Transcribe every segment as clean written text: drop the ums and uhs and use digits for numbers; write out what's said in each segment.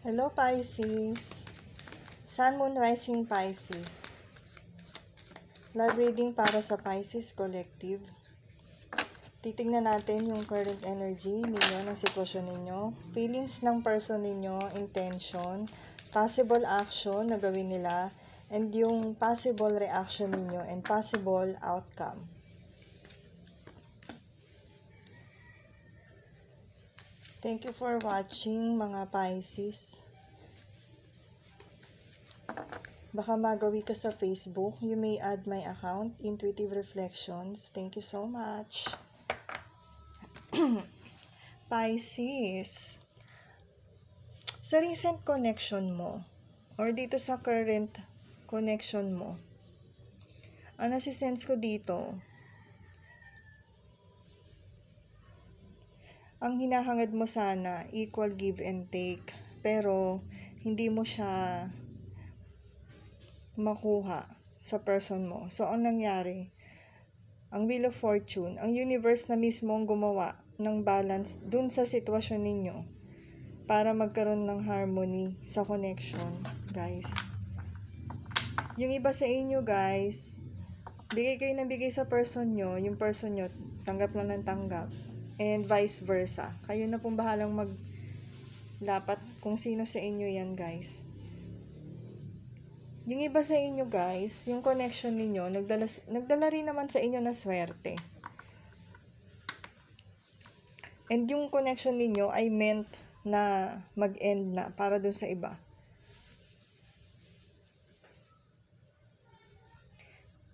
Hello Pisces, Sun, Moon, Rising Pisces. Love reading para sa Pisces Collective. Titingnan natin yung current energy ninyo, ng sitwasyon ninyo, feelings ng person ninyo, intention, possible action na gawin nila, and yung possible reaction ninyo and possible outcome. Thank you for watching mga Pisces. Baka magawi ka sa Facebook. You may add my account, Intuitive Reflections. Thank you so much. Pisces. Sa recent connection mo, or dito sa current connection mo, ang nasisense ko dito, ang hinahangad mo sana, equal give and take, pero hindi mo siya makuha sa person mo. So, ang nangyari, ang Wheel of Fortune, ang universe na mismo ang gumawa ng balance dun sa sitwasyon ninyo para magkaroon ng harmony sa connection, guys. Yung iba sa inyo, guys, bigay kayo ng bigay sa person nyo, yung person nyo, tanggap lang ng tanggap. And vice versa. Kayo na pong bahalang maglapat kung sino sa inyo yan, guys. Yung iba sa inyo, guys, yung connection ninyo, nagdala rin naman sa inyo na swerte. And yung connection ninyo ay meant na mag-end na para dun sa iba.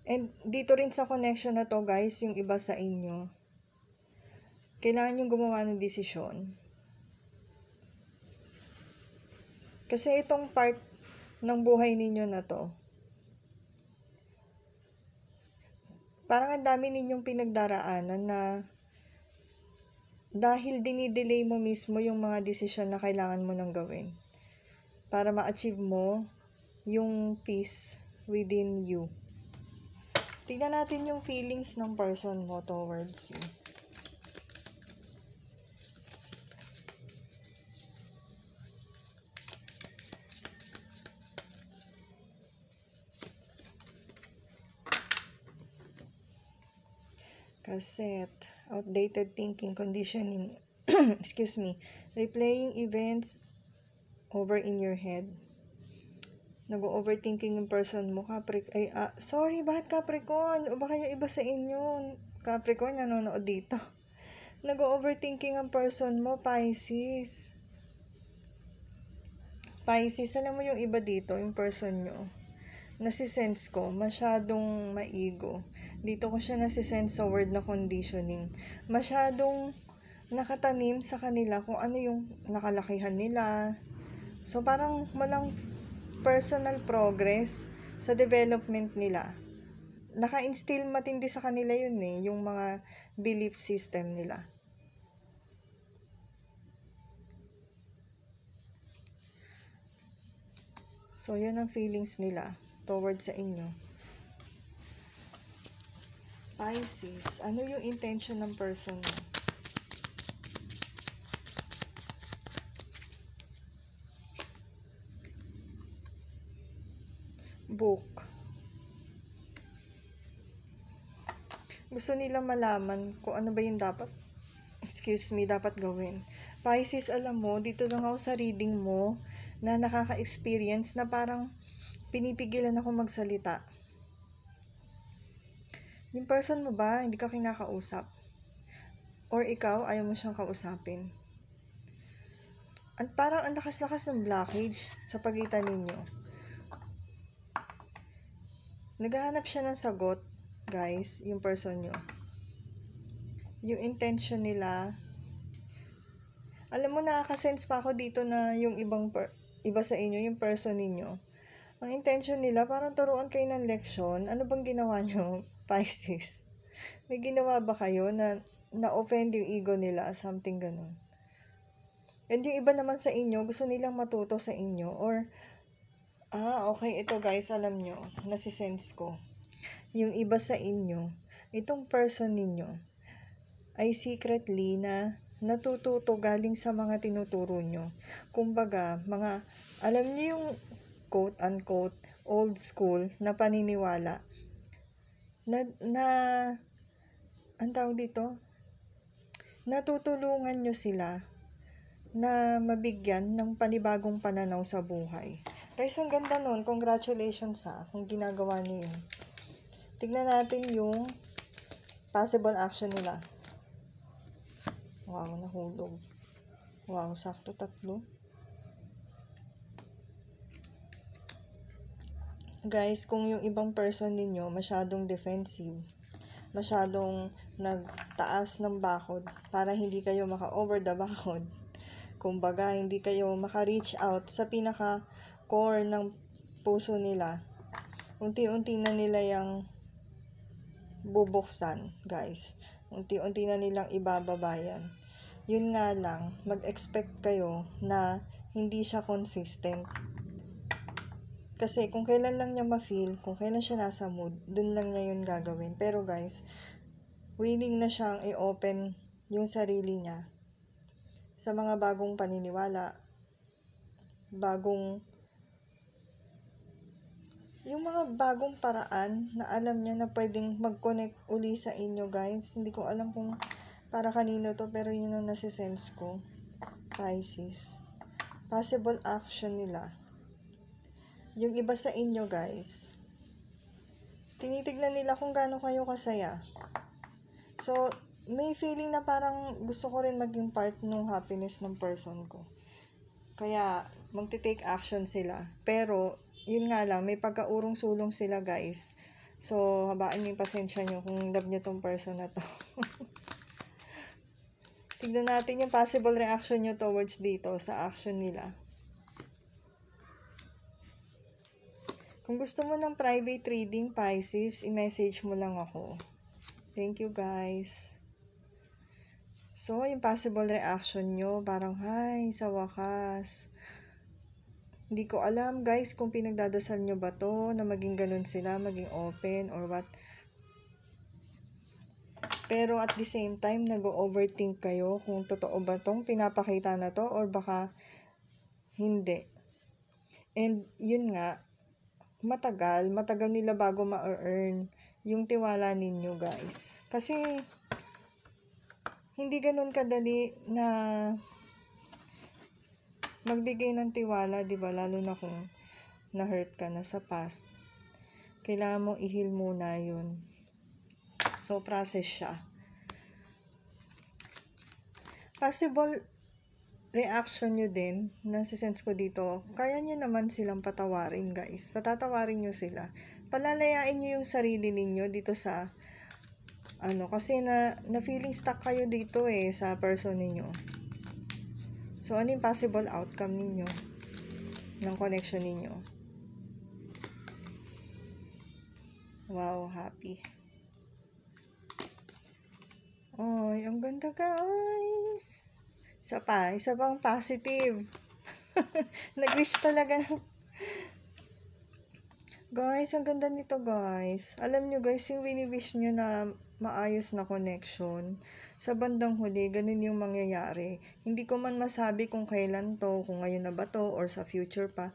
And dito rin sa connection na to, guys, yung iba sa inyo, kailangan yung gumawa ng desisyon. Kasi itong part ng buhay ninyo na to, parang ang dami ninyong pinagdaraanan na dahil dinidelay mo mismo yung mga desisyon na kailangan mo nang gawin para ma-achieve mo yung peace within you. Tingnan natin yung feelings ng person mo towards you. Cassette, outdated thinking, conditioning, excuse me, replaying events over in your head. Nag-overthinking yung person mo, sorry, bakit Capricorn? O baka yung iba sa inyo, Capricorn, nanonood dito. Nag-overthinking ang person mo, Pisces. Pisces, alam mo yung iba dito, yung person nyo, nasisense ko, masyadong maigo. Dito ko siya nasisense sa word na conditioning. Masyadong nakatanim sa kanila kung ano yung nakalakihan nila. So, parang walang personal progress sa development nila. Naka-instill matindi sa kanila yun yung mga belief system nila. So, yan ang feelings nila towards sa inyo. Pisces, ano yung intention ng person mo? Book. Gusto nilang malaman kung ano ba yung dapat gawin. Pisces, alam mo, dito lang ako sa reading mo na nakaka-experience na parang pinipigilan ako magsalita. Yung person mo ba, hindi ka kinakausap? Or ikaw, ayaw mo siyang kausapin? Parang ang lakas-lakas ng blockage sa pagitan ninyo. Naghahanap siya ng sagot, guys, yung person nyo. Yung intention nila. Alam mo, nakaka-sense pa ako dito na yung iba sa inyo, yung person ninyo. Ang intention nila, parang turuan kayo ng leksyon. Ano bang ginawa nyo, Pisces? May ginawa ba kayo na na-offend yung ego nila? Something ganun. And yung iba naman sa inyo, gusto nilang matuto sa inyo. Or, okay, ito guys, alam nyo, nasisense ko. Yung iba sa inyo, itong person ninyo, ay secretly na natututo galing sa mga tinuturo nyo. Kumbaga, alam niyo yung quote-unquote old school na paniniwala na ang tawag dito, natutulungan nyo sila na mabigyan ng panibagong pananaw sa buhay. Guys, ang ganda nun. Congratulations kung ginagawa niyo yun. Tignan natin yung possible action nila. Wow, nahulog. Wow, sakto 3. Guys, kung yung ibang person ninyo masyadong defensive, masyadong nagtaas ng bakod para hindi kayo maka-over the bakod, kumbaga, hindi kayo maka-reach out sa pinaka-core ng puso nila, unti-unti na nila yung bubuksan, guys. Unti-unti na nilang ibababayan. Yun nga lang, mag-expect kayo na hindi siya consistent. Kasi kung kailan lang niya ma-feel, kung kailan siya nasa mood, dun lang niya yun gagawin. Pero guys, willing na siyang i-open yung sarili niya sa mga bagong paniniwala, yung mga bagong paraan na alam niya na pwedeng mag-connect uli sa inyo, guys. Hindi ko alam kung para kanino to, pero yun ang nasisense ko. Pisces. Possible action nila. Yung iba sa inyo, guys, tinitignan nila kung gaano kayo kasaya. So, may feeling na parang gusto ko rin maging part ng happiness ng person ko. Kaya, magte-take action sila. Pero, yun nga lang, may pagkaurong-sulong sila, guys. So, habaan yung pasensya nyo kung love nyo tong person na to. Tignan natin yung possible reaction nyo towards dito sa action nila. Kung gusto mo ng private reading, Pisces, i-message mo lang ako. Thank you, guys. So, yung possible reaction nyo, parang, hi, sa wakas. Hindi ko alam, guys, kung pinagdadasal nyo ba to, na maging ganun sila, maging open, or what. Pero at the same time, nag-overthink kayo kung totoo ba tong pinapakita na to, or baka hindi. And, yun nga, matagal nila bago ma-earn yung tiwala ninyo, guys. Kasi, hindi ganun kadali na magbigay ng tiwala, di ba? Lalo na kung na-hurt ka na sa past. Kailangan mong i-heal muna yun. So, process siya. Possible reaction nyo din, nasisense ko dito, kaya nyo naman silang patawarin, guys. Patatawarin nyo sila. Palalayain nyo yung sarili ninyo dito sa kasi na feeling stuck kayo dito sa person ninyo. So, ano yung possible outcome ninyo ng connection ninyo? Wow, happy. Oh, ang ganda, guys. Isa pang positive. Nag-wish talaga. Guys, ang ganda nito, guys. Alam nyo, guys, yung wini-wish nyo na maayos na connection, sa bandang huli, ganun yung mangyayari. Hindi ko man masabi kung kailan to, kung ngayon na ba to, or sa future pa.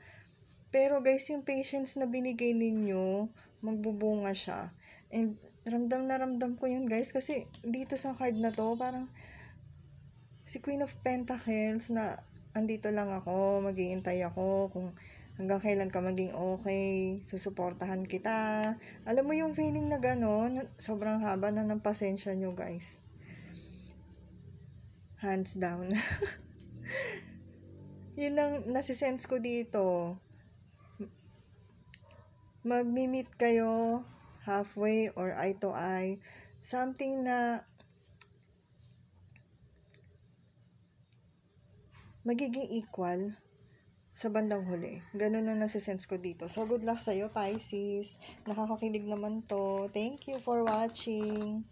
Pero guys, yung patience na binigay ninyo, magbubunga siya. And ramdam na ramdam ko yun, guys, kasi dito sa card na to, parang si Queen of Pentacles na andito lang ako, maghihintay ako kung hanggang kailan ka maging okay, susuportahan kita. Alam mo yung feeling na gano'n, sobrang haba na ng pasensya nyo, guys. Hands down. Yun ang nasisense ko dito. Magmi-meet kayo halfway or eye to eye. Something na magiging equal sa bandang huli. Ganun ang nasisense ko dito. So, good luck sa'yo, Pisces. Nakakakilig naman to. Thank you for watching.